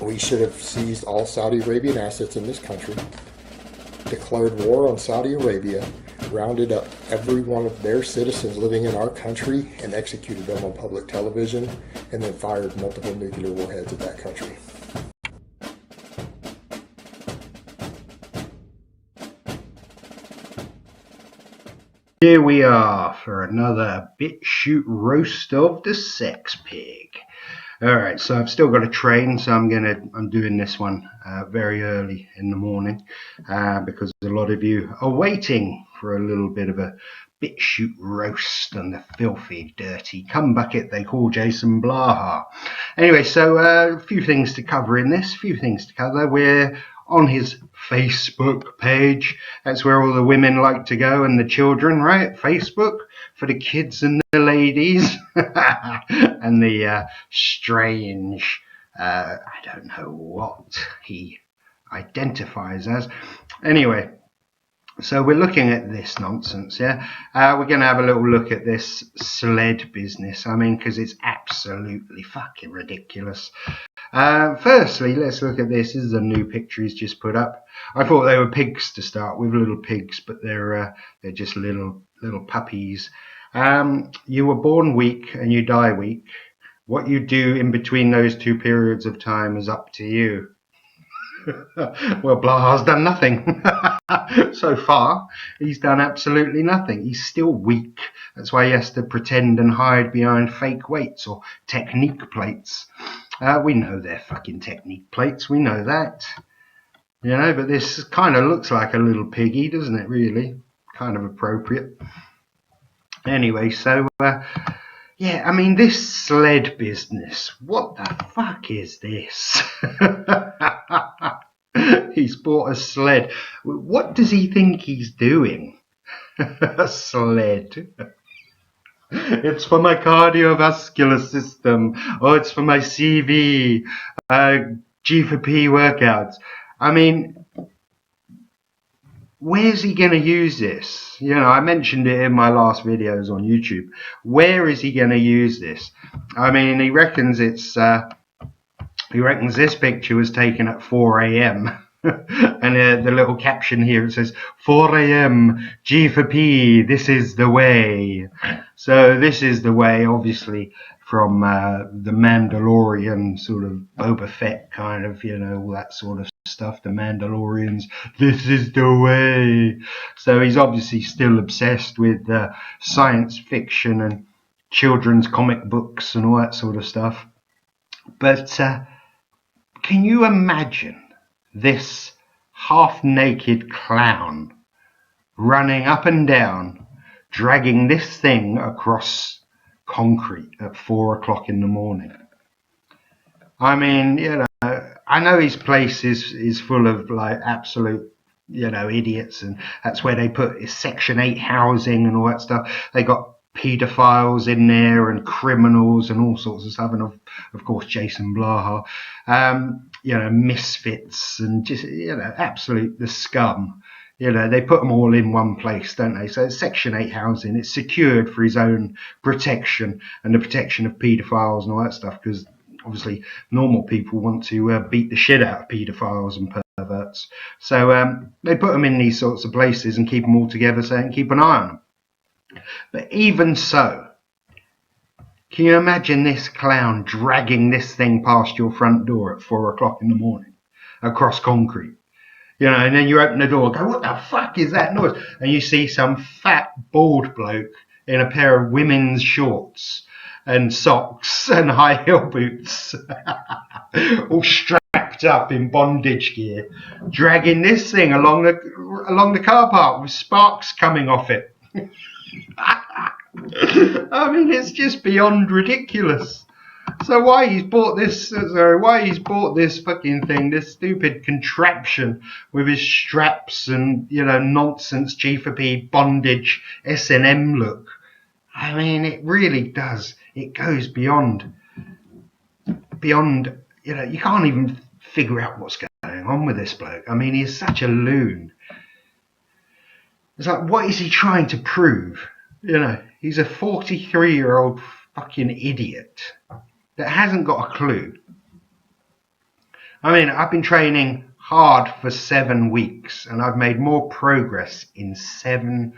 We should have seized all Saudi Arabian assets in this country, declared war on Saudi Arabia, rounded up every one of their citizens living in our country and executed them on public television, and then fired multiple nuclear warheads at that country. Here we are for another BitChute roast of the sex pig. Alright, so I've still got to train, so I'm doing this one very early in the morning because a lot of you are waiting for a little bit of a BitChute roast on the filthy, dirty cum bucket they call Jason Blaha. Anyway, so a few things to cover in this, We're on his Facebook page. That's where all the women like to go and the children, right? Facebook for the kids and the ladies and the strange, I don't know what he identifies as. Anyway, so we're looking at this nonsense, yeah? We're going to have a little look at this sled business. I mean, because it's absolutely fucking ridiculous. Firstly, let's look at this. This is a new picture he's just put up. I thought they were pigs to start with, little pigs, but they're just little puppies. You were born weak and you die weak. What you do in between those two periods of time is up to you. Well, Blaha's done nothing. So far, he's done absolutely nothing. He's still weak. That's why he has to pretend and hide behind fake weights or technique plates. We know they're fucking technique plates. We know that. You know, but this kind of looks like a little piggy, doesn't it, really? Kind of appropriate. Anyway, so, yeah, I mean, this sled business, what the fuck is this? He's bought a sled. What does he think he's doing? A sled. It's for my cardiovascular system. Oh, it's for my CV, G4P workouts. I mean, where's he going to use this? You know, I mentioned it in my last videos on YouTube. Where is he going to use this? I mean, he reckons this picture was taken at 4 a.m. And the little caption here, it says 4 a.m. G4P, this is the way. So this is the way, obviously, from the Mandalorian sort of Boba Fett kind of, you know, all that sort of stuff. The Mandalorians, this is the way. So he's obviously still obsessed with science fiction and children's comic books and all that sort of stuff. But can you imagine this half-naked clown running up and down, dragging this thing across concrete at 4 o'clock in the morning? I mean, you know, I know his place is full of like absolute, you know, idiots, and that's where they put his Section 8 housing and all that stuff. They got paedophiles in there and criminals and all sorts of stuff, and of course Jason Blaha, you know, misfits and just, you know, absolute the scum. You know, they put them all in one place, don't they? So it's Section 8 housing. It's secured for his own protection and the protection of paedophiles and all that stuff, because obviously normal people want to beat the shit out of paedophiles and perverts. So they put them in these sorts of places and keep them all together so they can keep an eye on them. But even so, can you imagine this clown dragging this thing past your front door at 4 o'clock in the morning across concrete? You know, and then you open the door and go, what the fuck is that noise? And you see some fat, bald bloke in a pair of women's shorts and socks and high heel boots, all strapped up in bondage gear, dragging this thing along the car park with sparks coming off it. I mean, it's just beyond ridiculous. So why he's bought this fucking thing, this stupid contraption with his straps and, you know, nonsense G4P bondage S&M look. I mean, it really does. It goes beyond, you know, you can't even figure out what's going on with this bloke. I mean, he's such a loon. It's like, what is he trying to prove? You know, he's a 43-year-old fucking idiot that hasn't got a clue. I mean, I've been training hard for 7 weeks, and I've made more progress in 7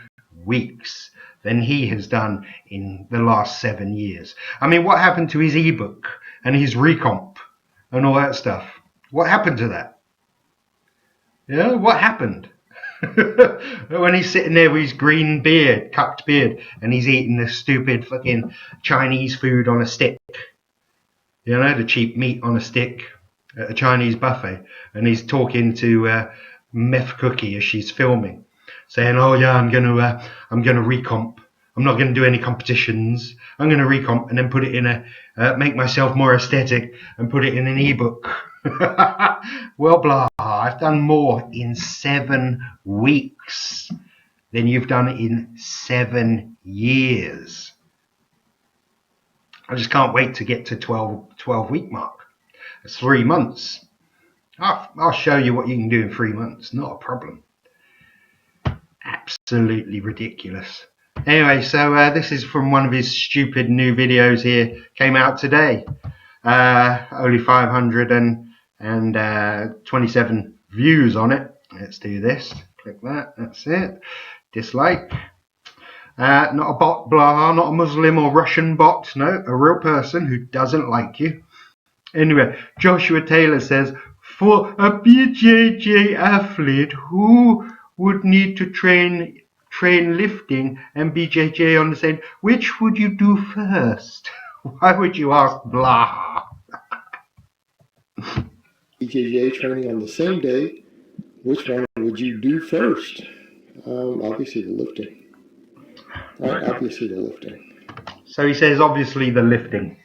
weeks than he has done in the last 7 years. I mean, what happened to his ebook and his recomp and all that stuff? What happened to that? Yeah, what happened? When he's sitting there with his green beard, cupped beard, and he's eating this stupid fucking Chinese food on a stick. You know, the cheap meat on a stick at a Chinese buffet, and he's talking to Meth Cookie as she's filming, saying, "Oh yeah, I'm gonna recomp. I'm not gonna do any competitions. I'm gonna recomp and then put it in make myself more aesthetic and put it in an ebook." Well, Blaha, I've done more in 7 weeks than you've done in 7 years. I just can't wait to get to 12 week mark. It's 3 months. I'll show you what you can do in 3 months. Not a problem. Absolutely ridiculous. Anyway, so this is from one of his stupid new videos here. Came out today. Only 527 views on it. Let's do this. Click that. That's it. Dislike. Not a bot, Blaha, not a Muslim or Russian bot. No, a real person who doesn't like you. Anyway, Joshua Taylor says, for a BJJ athlete who would need to train lifting and BJJ on the same, which would you do first? Why would you ask Blaha? BJJ training on the same day, which one would you do first? Obviously the lifting. Obviously the lifting. So he says, obviously the lifting.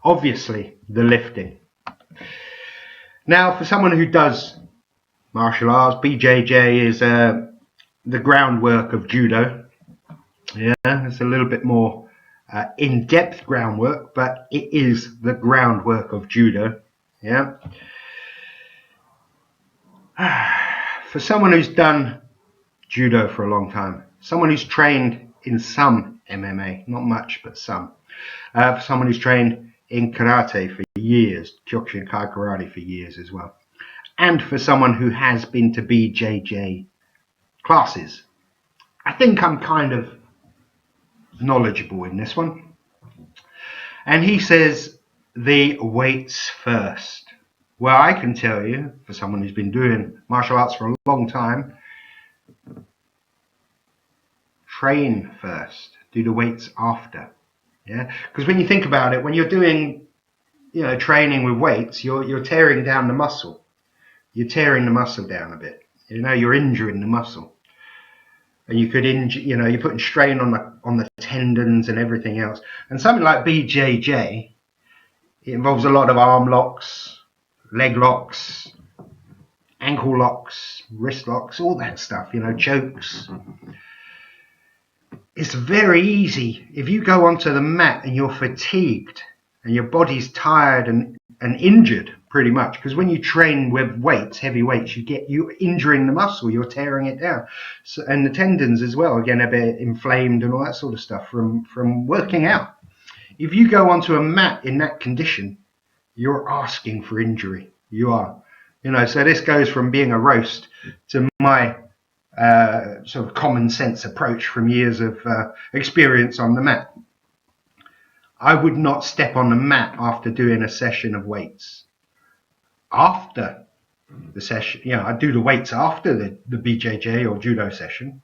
Obviously the lifting. Now, for someone who does martial arts, BJJ is the groundwork of judo. Yeah, it's a little bit more in-depth groundwork, but it is the groundwork of judo. Yeah. For someone who's done judo for a long time, someone who's trained in some MMA, not much, but some. For someone who's trained in karate for years, Kyokushin Kai karate for years as well. And for someone who has been to BJJ classes. I think I'm kind of knowledgeable in this one. And he says the weights first. Well, I can tell you, for someone who's been doing martial arts for a long time, train first, do the weights after. Yeah, because when you think about it, when you're doing, training with weights, you're tearing down the muscle. You're tearing the muscle down a bit. You're injuring the muscle, and you could injure. You're putting strain on the tendons and everything else. And something like BJJ, it involves a lot of arm locks, leg locks, ankle locks, wrist locks, all that stuff. Chokes. It's very easy if you go onto the mat and you're fatigued and your body's tired and injured pretty much, because when you train with weights, heavy weights, you're injuring the muscle, you're tearing it down. So, and the tendons as well, again, a bit inflamed and all that sort of stuff from working out. If you go onto a mat in that condition, you're asking for injury. You are. So this goes from being a roast to my sort of common sense approach from years of experience on the mat. I would not step on the mat after doing a session of weights. After the session, I do the weights after the BJJ or judo session.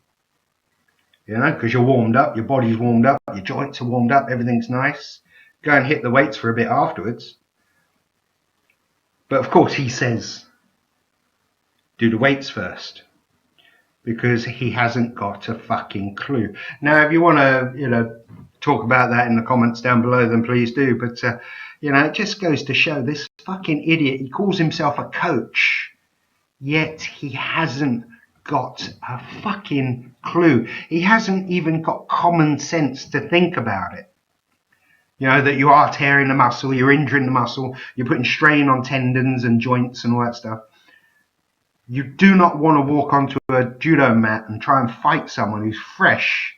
Because you're warmed up, your body's warmed up, your joints are warmed up, everything's nice. Go and hit the weights for a bit afterwards. But of course he says, do the weights first. Because he hasn't got a fucking clue. Now, if you want to, talk about that in the comments down below, then please do. But, it just goes to show this fucking idiot, he calls himself a coach, yet he hasn't got a fucking clue. He hasn't even got common sense to think about it. That you are tearing the muscle, you're injuring the muscle, you're putting strain on tendons and joints and all that stuff. You do not want to walk onto a judo mat and try and fight someone who's fresh,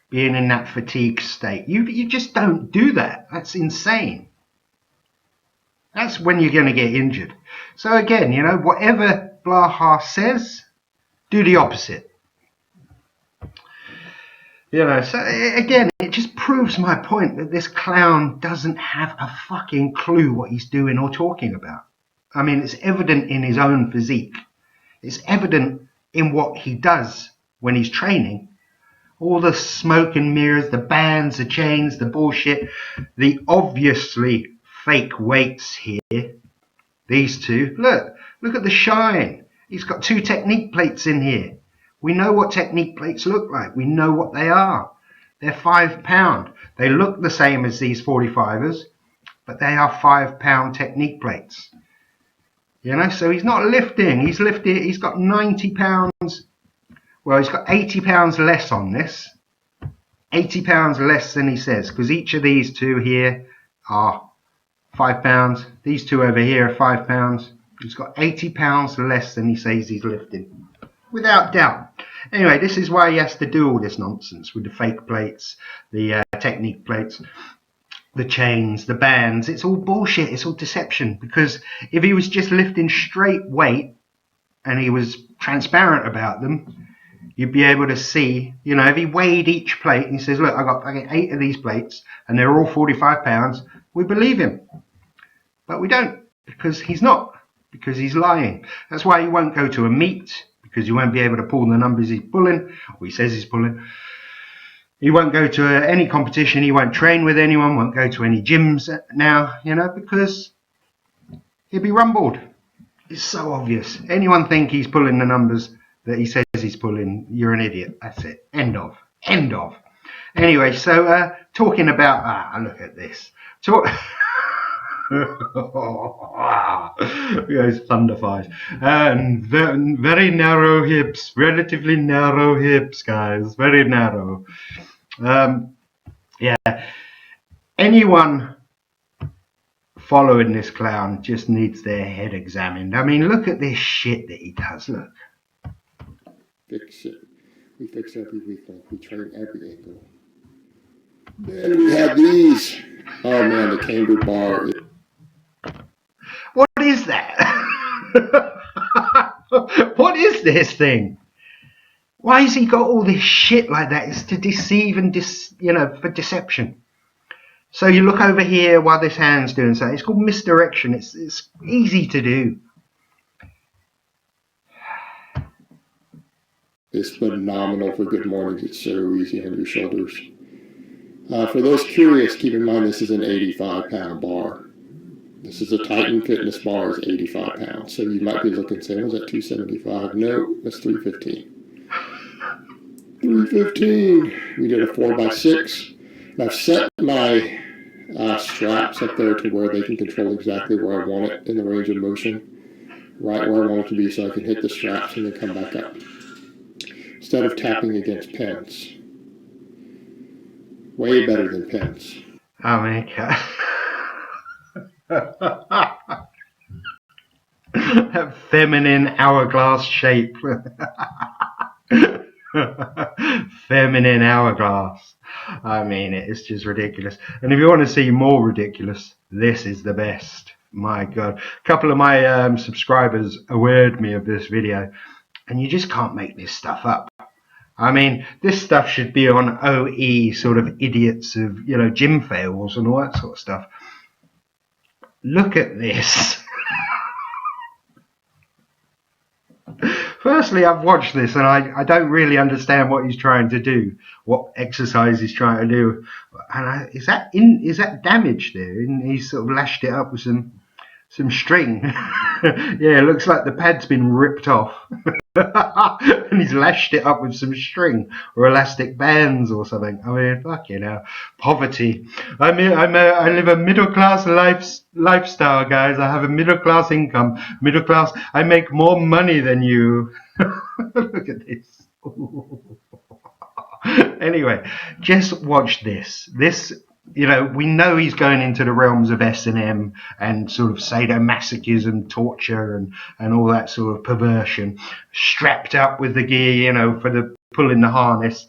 being in that fatigue state. You just don't do that. That's insane. That's when you're going to get injured. So again, you know, whatever Blaha says, do the opposite. You know, so again, it just proves my point that this clown doesn't have a fucking clue what he's doing or talking about. I mean, it's evident in his own physique. It's evident in what he does when he's training. All the smoke and mirrors, the bands, the chains, the bullshit, the obviously fake weights here. These two, look at the shine. He's got 2 technique plates in here. We know what technique plates look like. We know what they are. They're £5. They look the same as these 45ers, but they are £5 technique plates. You know, so he's not lifting. He's got £90. Well, he's got £80 less on this. £80 less than he says, because each of these two here are £5. These two over here are £5. He's got £80 less than he says he's lifting, without doubt. Anyway, this is why he has to do all this nonsense with the fake plates, the technique plates, the chains, the bands. It's all bullshit. It's all deception. Because if he was just lifting straight weight and he was transparent about them, you'd be able to see, you know, if he weighed each plate and he says, look, I get 8 of these plates and they're all £45, we believe him. But we don't, because he's not, because he's lying. That's why he won't go to a meet, because you won't be able to pull the numbers he's pulling, or he says he's pulling. He won't go to any competition, he won't train with anyone, won't go to any gyms now, you know, because he'll be rumbled. It's so obvious. Anyone think he's pulling the numbers that he says he's pulling, you're an idiot. That's it. End of. End of. Anyway, so talking about, look at this. Goes thunder thighs. And very narrow hips, relatively narrow hips, guys, very narrow. Yeah, anyone following this clown just needs their head examined. I mean, look at this shit that he does. Look. Fix it. We fix every week, like we train every angle. Then we have these. Oh man, the camber bar. What is that? What is this thing? Why has he got all this shit like that? It's to deceive and for deception. So you look over here while this hand's doing something. It's called misdirection. It's easy to do. It's phenomenal for good mornings. It's so easy on your shoulders. For those curious, keep in mind this is an 85-pound bar. This is a Titan Fitness bar, is 85 pounds. So you might be looking and saying, was that 275? No, that's 315. 315. We did a 4x6. And I've set my straps up there to where they can control exactly where I want it in the range of motion. Right where I want it to be so I can hit the straps and then come back up. Instead of tapping against pins. Way better than pins. Oh my God. That feminine hourglass shape. Feminine hourglass. I mean, it's just ridiculous. And if you want to see more ridiculous, this is the best. My God. A couple of my subscribers awared me of this video, and you just can't make this stuff up. I mean, this stuff should be on OE sort of idiots of, gym fails and all that sort of stuff. Look at this. Firstly, I've watched this and I don't really understand what he's trying to do, what exercise he's trying to do. And is that damage there? And he's sort of lashed it up with some string. Yeah, it looks like the pad's been ripped off. And he's lashed it up with some string or elastic bands or something. I mean, fucking hell. Poverty. I live a middle-class lifestyle, guys. I have a middle-class income. Middle-class. I make more money than you. Look at this. Anyway, just watch this. This, we know he's going into the realms of S&M and sort of sadomasochism, torture and all that sort of perversion, strapped up with the gear, for the pulling the harness,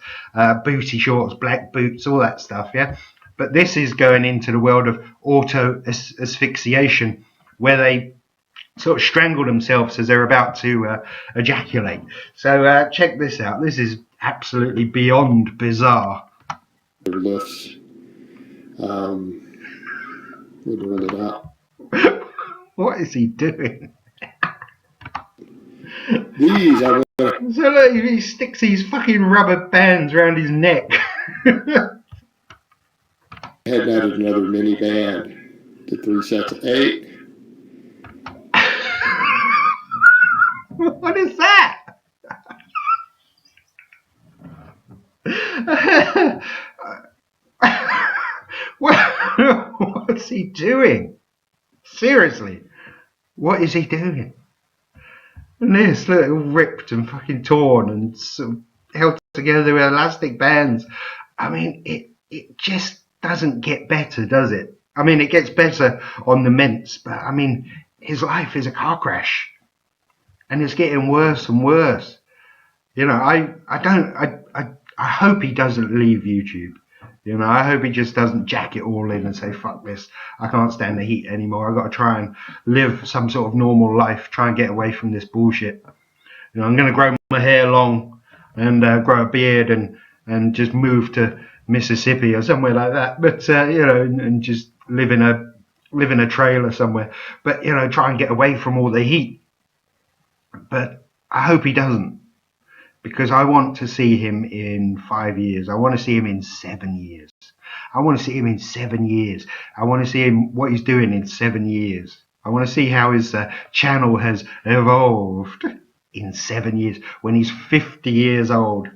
booty shorts, black boots, all that stuff, yeah? But this is going into the world of auto asphyxiation, where they sort of strangle themselves as they're about to ejaculate. So check this out. This is absolutely beyond bizarre. Lifts. Would run it out. What is he doing? These are. So look, he sticks these fucking rubber bands around his neck. Had added another mini band to 3 sets of 8. What is that? What's he doing? Seriously, what is he doing? And this, look, all ripped and fucking torn and sort of held together with elastic bands. I mean, it just doesn't get better, does it? I mean, it gets better on the ments, but I mean, his life is a car crash, and it's getting worse and worse. You know, I hope he doesn't leave YouTube. You know, I hope he just doesn't jack it all in and say, fuck this, I can't stand the heat anymore. I've got to try and live some sort of normal life, try and get away from this bullshit. You know, I'm going to grow my hair long and grow a beard and just move to Mississippi or somewhere like that. But, you know, and just live in a trailer somewhere. But, you know, try and get away from all the heat. But I hope he doesn't. Because I want to see him in 5 years. I want to see him in 7 years. I want to see him in 7 years. I want to see him what he's doing in 7 years. I want to see how his channel has evolved in 7 years when he's 50 years old.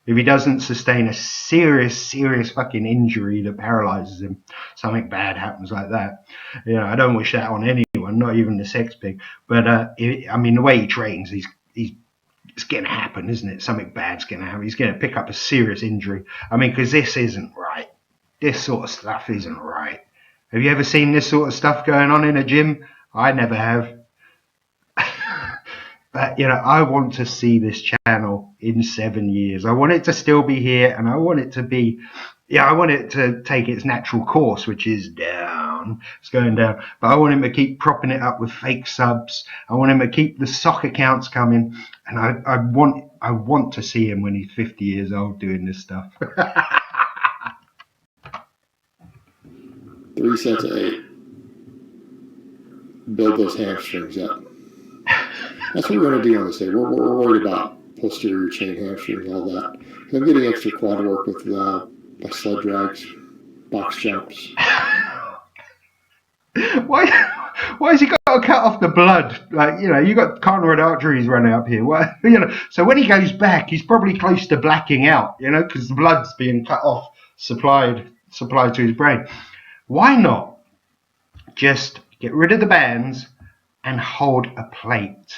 If he doesn't sustain a serious fucking injury that paralyzes him, something bad happens like that. You know, I don't wish that on anyone, not even the sex pig. But I mean, the way he trains, it's going to happen, isn't it? Something bad's going to happen. He's going to pick up a serious injury. I mean, because this isn't right. This sort of stuff isn't right. Have you ever seen this sort of stuff going on in a gym? I never have. But, you know, I want to see this channel in 7 years. I want it to still be here, and I want it to be, I want it to take its natural course, which is down. It's going down. But I want him to keep propping it up with fake subs. I want him to keep the stock accounts coming. And I want to see him when he's 50 years old doing this stuff. 3 sets of 8. Build those hamstrings up. That's what we're going to do on this day. We're worried about posterior chain hamstrings, all that. And I'm getting extra quad work with my sled drags, box jumps. Why has he got to cut off the blood? Like, you know, you got carotid arteries running up here. Why, you know, so when he goes back, he's probably close to blacking out, you know, because the blood's being cut off, supplied to his brain. Why not just get rid of the bands and hold a plate?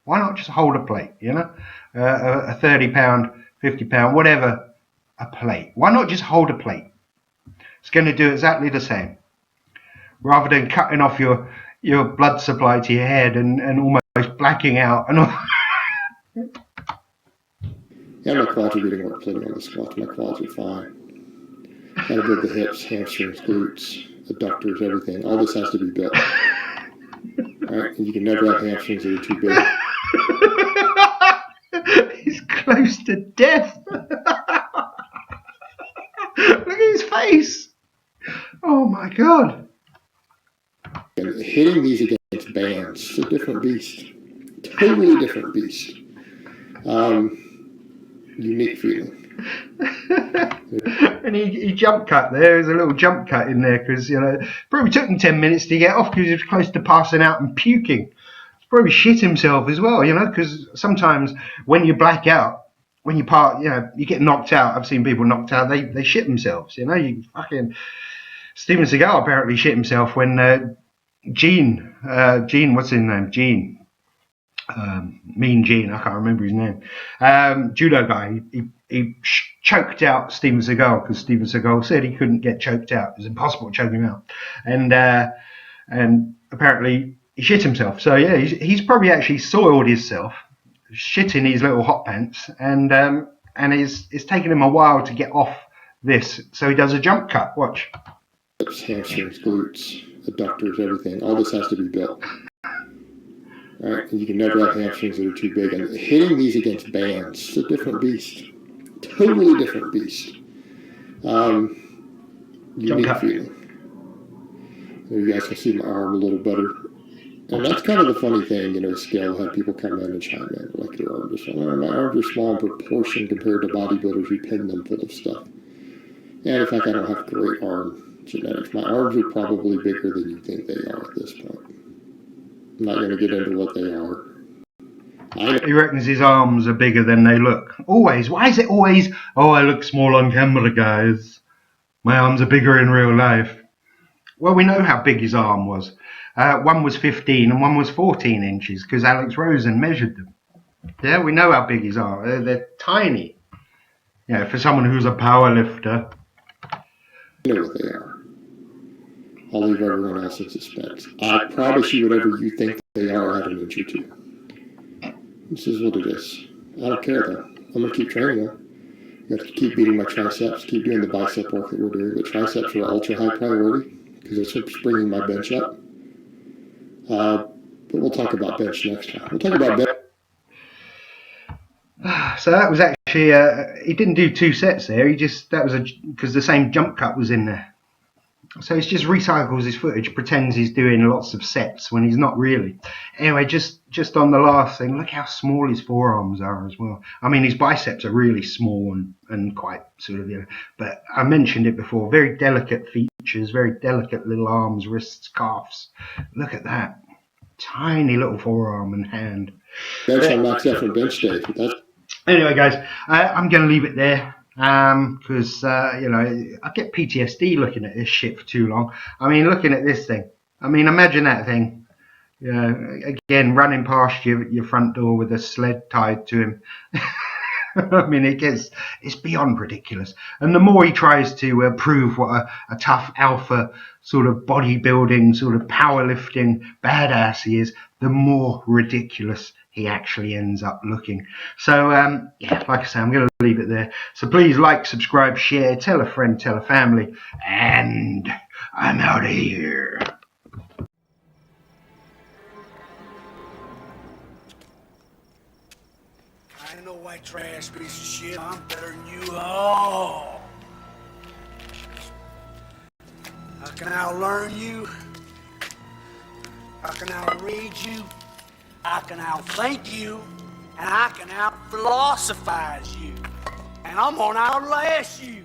Why not just hold a plate, you know? A 30 pound, 50 pound, whatever, a plate. Why not just hold a plate? It's going to do exactly the same. Rather than cutting off your blood supply to your head and almost blacking out. And all. Yeah, my quads are getting work plenty on the squats. My quads are fine. Gotta build the hips, hamstrings, glutes, adductors, everything. All this has to be built. Alright, and you can never have hamstrings that are too big. He's close to death. Look at his face. Oh my god. And hitting these against bands, it's a different beast. Totally different beast. Unique feeling. And he jump cut there. There's a little jump cut in there because, you know, probably took him 10 minutes to get off because he was close to passing out and puking. He's probably shit himself as well, you know, because sometimes when you black out, when you get knocked out. I've seen people knocked out. They shit themselves, you know. You fucking Steven Seagal apparently shit himself when Gene, what's his name? Gene. Mean Gene, I can't remember his name. Judo guy. He choked out Steven Seagal because Steven Seagal said he couldn't get choked out. It was impossible to choke him out. And apparently he shit himself. So yeah, he's probably actually soiled himself, shitting his little hot pants, and it's taken him a while to get off this. So he does a jump cut. Watch. Hamstrings, glutes, adductors, everything. All this has to be built. All right, and you can never have hamstrings that are too big. And hitting these against bands, it's a different beast. Totally different beast. Unique feeling. There you guys can see my arm a little better. And that's kind of the funny thing, you know, scale, have people come in and chime in, like, your arms are small. My arms are small in proportion compared to bodybuilders who pin them full of stuff. And in fact, I don't have great arm genetics. My arms are probably bigger than you think they are at this point. I'm not going to get into what they are. He reckons his arms are bigger than they look. Always. Why is it always, oh, I look small on camera, guys. My arms are bigger in real life. Well, we know how big his arm was. One was 15 and one was 14 inches because Alex Rosen measured them. Yeah, we know how big his arm are. They're tiny. Yeah, for someone who's a power lifter. You know what they are. I'll leave everyone else in suspense. I promise you whatever you think they are at an inch or two. This is what it is. I don't care though. I'm going to keep training them. You have to keep beating my triceps, keep doing the bicep work that we're doing. The triceps are ultra high priority because it's bringing my bench up. But we'll talk about bench next time. We'll talk about bench. So that was actually, he didn't do 2 sets there. That was because the same jump cut was in there. So he just recycles his footage, pretends he's doing lots of sets when he's not really. Anyway, just on the last thing, look how small his forearms are as well. I mean, his biceps are really small and quite sort of, you know, but I mentioned it before, very delicate features, very delicate little arms, wrists, calves. Look at that. Tiny little forearm and hand. Bench on max effort bench day. Anyway, guys, I'm going to leave it there. Because you know, I get PTSD looking at this shit for too long. I mean, looking at this thing. I mean, imagine that thing. You know, again, running past your front door with a sled tied to him. I mean, it's beyond ridiculous. And the more he tries to prove what a tough alpha sort of bodybuilding, sort of powerlifting badass he is, the more ridiculous he actually ends up looking. So, yeah, like I say, I'm going to leave it there. So please like, subscribe, share, tell a friend, tell a family, and I'm out of here. I ain't no white trash piece of shit. I'm better than you all. I can outlearn you. I can outread you. I can outthink you. And I can outphilosophize you. And I'm gonna outlast you.